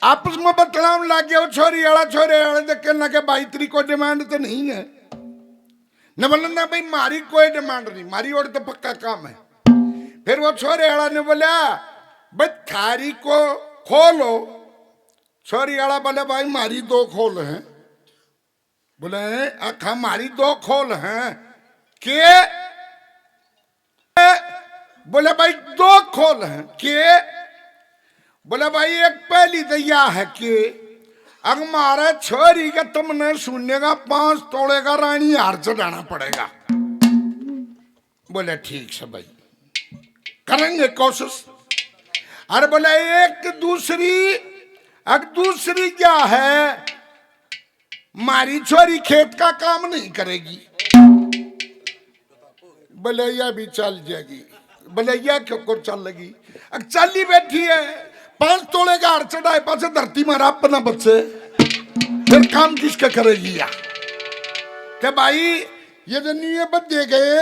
आपस में बतलाव लग गया छोरी वाला छोरे वाले तो कहना के भाई तेरी कोई डिमांड तो नहीं है न बोलना भाई मारी कोई डिमांड नहीं मारी और तो पक्का काम है। फिर वो छोरे वाला ने बोला भाई थारी को खोलो। छोरी वाला बोले भाई मारी दो खोल हैं। बोले आखा मारी दो खोल हैं के? बोले भाई दो खोल हैं के? बोले भाई एक पहली तो यह है कि अगर मारे छोरी का तुमने सुनने 5 तोड़े का रानी हार चढ़ाना पड़ेगा। बोले ठीक है भाई करेंगे कोशिश। अरे बोले एक दूसरी क्या है मारी छोरी खेत का काम नहीं करेगी। बोले यह भी चल जाएगी। बोले यह क्यों को चल लगी? चली बैठी है 5 तोड़े का हार चढ़ाए पास धरती में अपना बच्चे फिर काम किसका करेगी? या क्या भाई ये जो नहीं बदे गए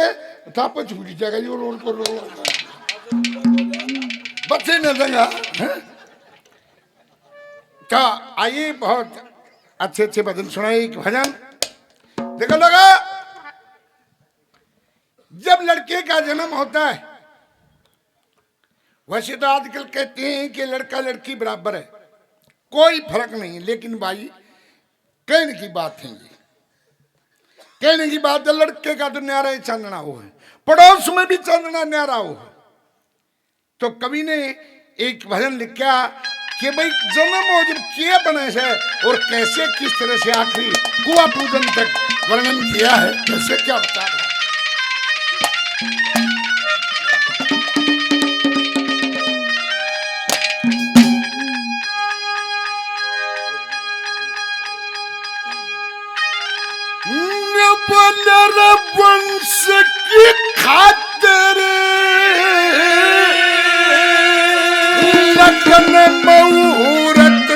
थाप छूट जाएगा ये रोल को रोल बच्चे न देगा। क्या आइए बहुत अच्छे भजन सुनाए। एक भजन देखो लगा जब लड़के का जन्म होता है वैसे तो आजकल कहते हैं कि लड़का लड़की बराबर है कोई फर्क नहीं। लेकिन भाई कहने की बात है ये कहने की बात है लड़के का तो न्यारा ही चांदना वो है पड़ोस में भी चांदना न्यारा वो है। तो कवि ने एक भजन लिखा कि भाई जन्म हो जब किए बने से और कैसे किस तरह से आखिरी कुआ पूजन तक वर्णन किया है कैसे क्या बता रहा। वंश की खातिर लगन मुहूर्त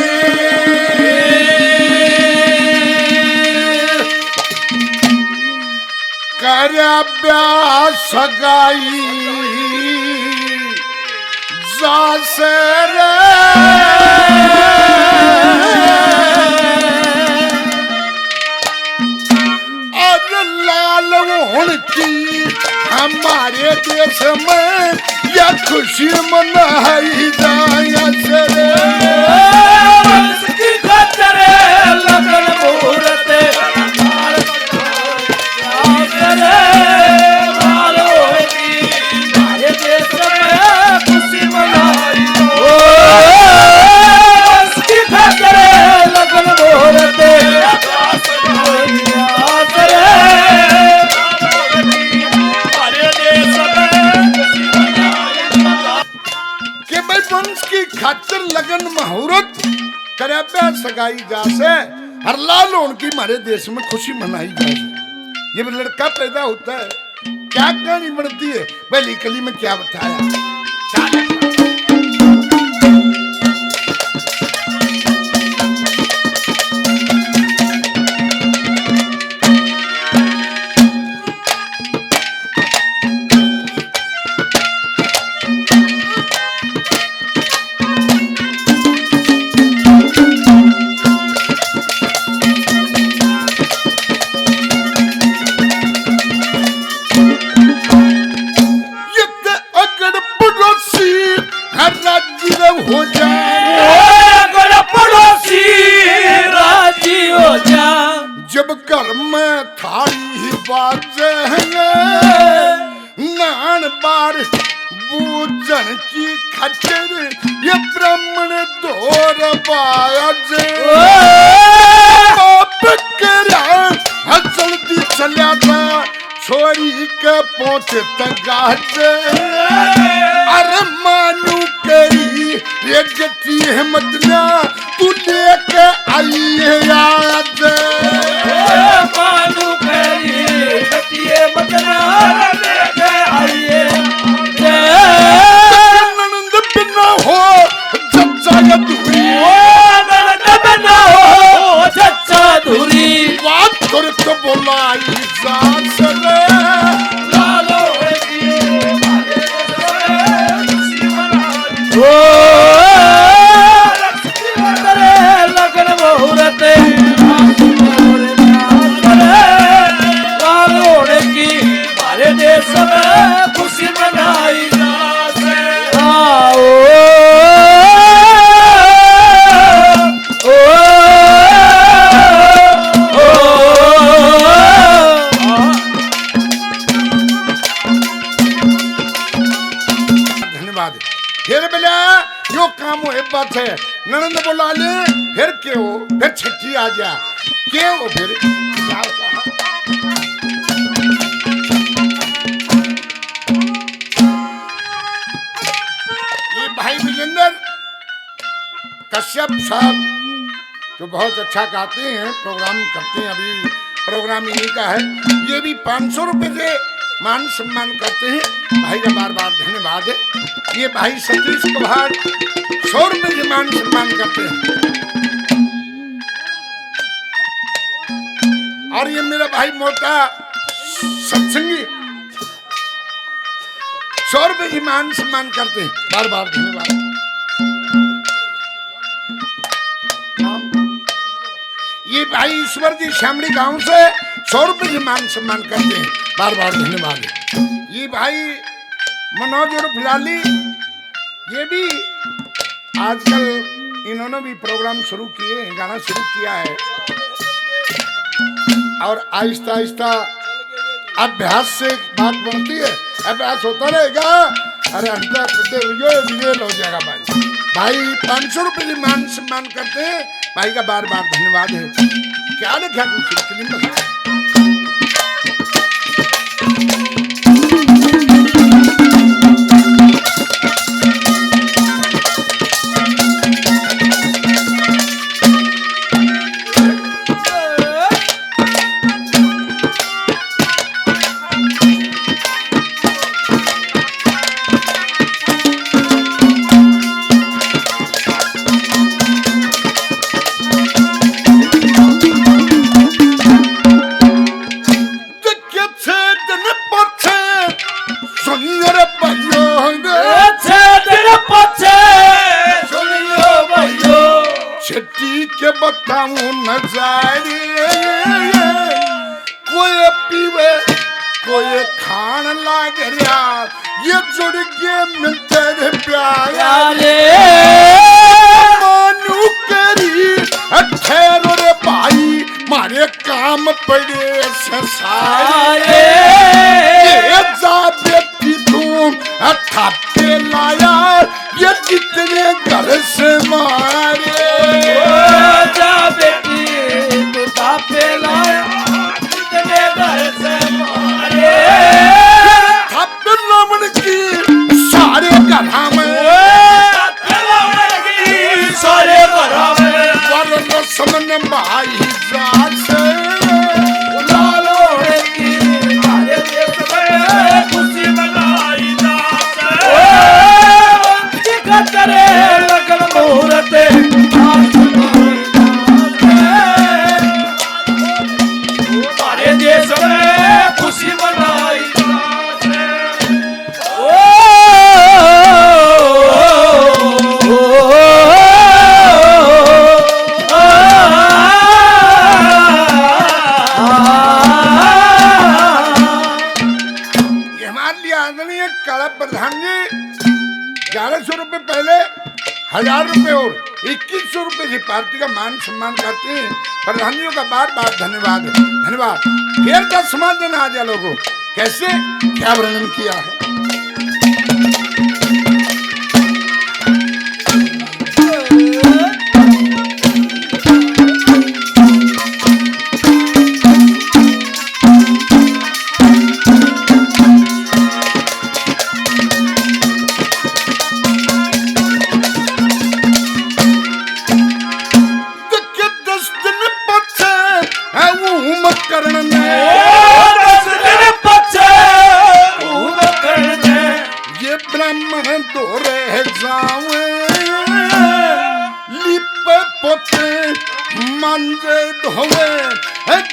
कर्या ब्याह सगाई जासे रे की हमारे देश में या खुशी मनाई जाए की खातिर लगन मुहूर्त हमारे देश में खुशी मनाई की खातिर लगन मुहूर्त खातिर लगन मुहूर्त करे सगाई जासे हर लाल उनकी हमारे देश में खुशी मनाई जाए। ये लड़का पैदा होता है क्या कहानी बनती है पहली कली में क्या बताया। जब घर में थाली बाजे नान बार बूझन की खचर ये ब्राह्मण दौर बाज जल्दी चलिया था छोरी के पहुंचे तगाच अरे मानू करी ये जती हिम्मत ना तू लेके आई है याद मानू करी जती हिम्मत ना लेके आई है ननंद बिना हो जच्चा धुरी ननंद बिना हो जच्चा धुरी बात कर तो बोला सास रे लालो ओ जो काम हो बात है ननंद बोला ले फिर क्यों फिर छठी आ जा क्यों फिर जाओ कहा ये भाई विजेंद्र कश्यप साहब जो बहुत अच्छा गाते हैं प्रोग्राम करते हैं अभी प्रोग्राम इन्हीं का है ये भी 500 रुपए से मान सम्मान करते हैं भाई का बार बार धन्यवाद है ये भाई सतीश कुमार 100 रुपए से मान सम्मान करते हैं और ये मेरा भाई मोटा सत्संगी 100 रुपए की मान सम्मान करते हैं बार बार धन्यवाद ये भाई ईश्वर जी श्यामली गांव से 100 रुपए की मान सम्मान करते हैं बार बार धन्यवाद ये भाई मनोज और फिलाली ये भी आजकल इन्होंने भी प्रोग्राम शुरू किए हैं गाना शुरू किया है और आहिस्ता आहिस्ता अभ्यास से बात बनती है अभ्यास होता रहेगा अरे अंदर हो जाएगा भाई 500 रुपए की मान सम्मान करते हैं भाई का बार बार धन्यवाद है क्या लिखा कुछ कोई पीवे कोई खान लाग रहा ये जुड़ के मिलते रे प्यारे मानू करी ठहरो रे भाई मारे काम पड़े सारे जा बेटी तुम थापे लाया ये कितने घर से मारे जा बेटी तू थापे लाया कितने घर से मारे थापे लवण की सारे घरा में सारे घर में वरन समन भाई जात से खुशी मनाई करे लगन मुहूर्त हमारे देश में खुशी मनाई प्रधान जी 1100 रुपए पहले 1000 रुपए और 2100 रुपए की पार्टी का मान सम्मान करते हैं प्रधानियों का बार बार धन्यवाद है धन्यवाद फिर का समाधान आ जा लोगों कैसे क्या वर्णन किया है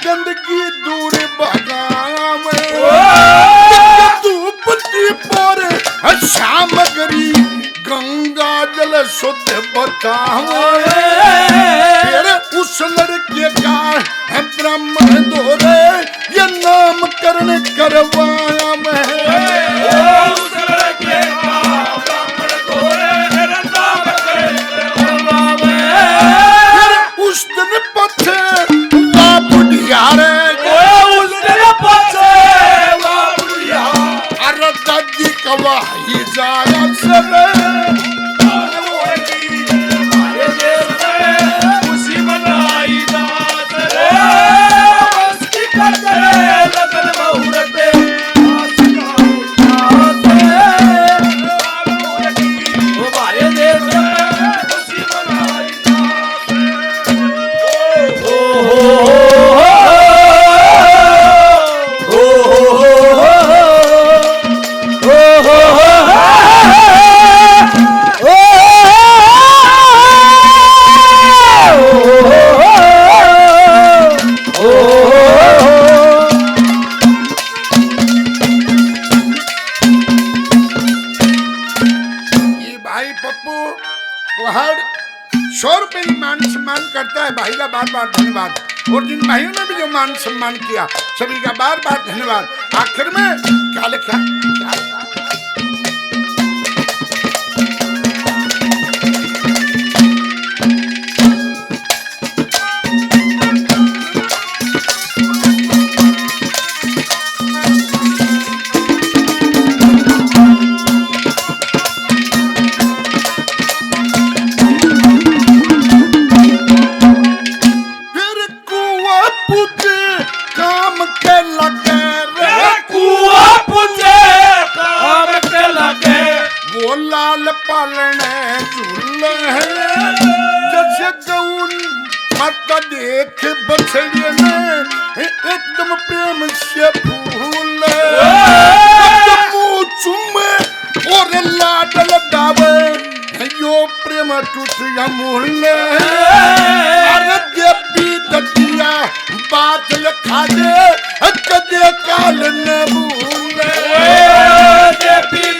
गंदगी दूर भगावे धूप दीपोर सामग्री गंगा जल शुद्ध बतावे फिर उस लड़के का ब्राह्मण दोरे ये नामकरण करवाया मैं उस लड़के का ब्राह्मण दोरे नामकरण करवावे फिर उस दिन पथे कवाही जाया सब हर 100 रुपए की मान सम्मान करता है भाई का बार बार धन्यवाद। और जिन भाइयों ने भी जो मान सम्मान किया सभी का बार बार धन्यवाद। आखिर में क्या लिखा, क्या पालने झूले हैं जैसे गौन माता देख बछड़िए ने एकदम प्रेम से फूले मुँह चूमे और लाडल डावे यो प्रेम टूटिया मूले। अरे देवी दतिया बात लिखा दे कदे काल न भूले। देवी